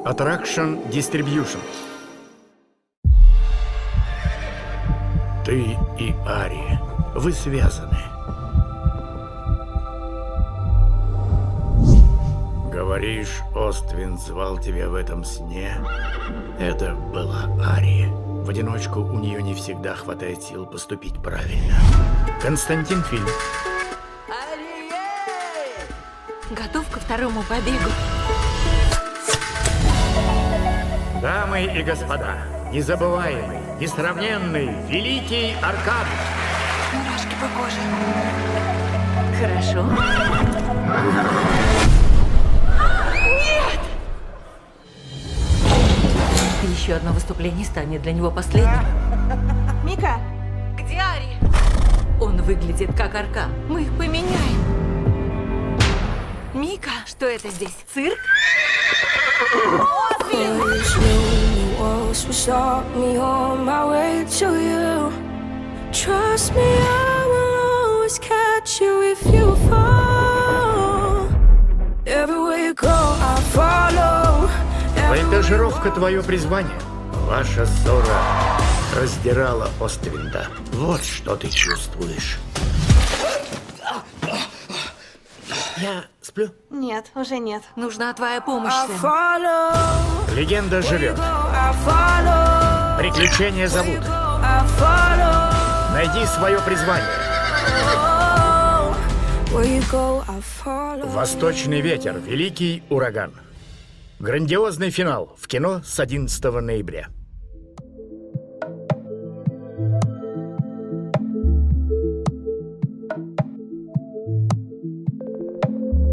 Attraction Distribution. Ты и Ари, вы связаны. Говоришь, Оствинд звал тебя в этом сне? Это была Ари. В одиночку у нее не всегда хватает сил поступить правильно. Константин Фильм. Готов ко второму побегу? Дамы и господа, незабываемый, несравненный, великий Аркад. Мурашки по коже. Хорошо. Нет! Еще одно выступление станет для него последним. Мика! Где Ари? Он выглядит как Аркан. Мы их поменяем. Мика, что это здесь? Цирк? Walls will stop me on my way to you. Trust me, I will always catch you if you fall. Everywhere you go, I follow. Бандажировка — твое призвание. Ваша ссора раздирала Оствинда. Вот что ты чувствуешь. Я сплю? Нет, уже нет. Нужна твоя помощь, I Сэм. follow. Легенда живет. I follow. Приключения зовут. I follow. Найди свое призвание. Where you go, I follow. Восточный ветер. Великий ураган. Грандиозный финал в кино с 11 ноября.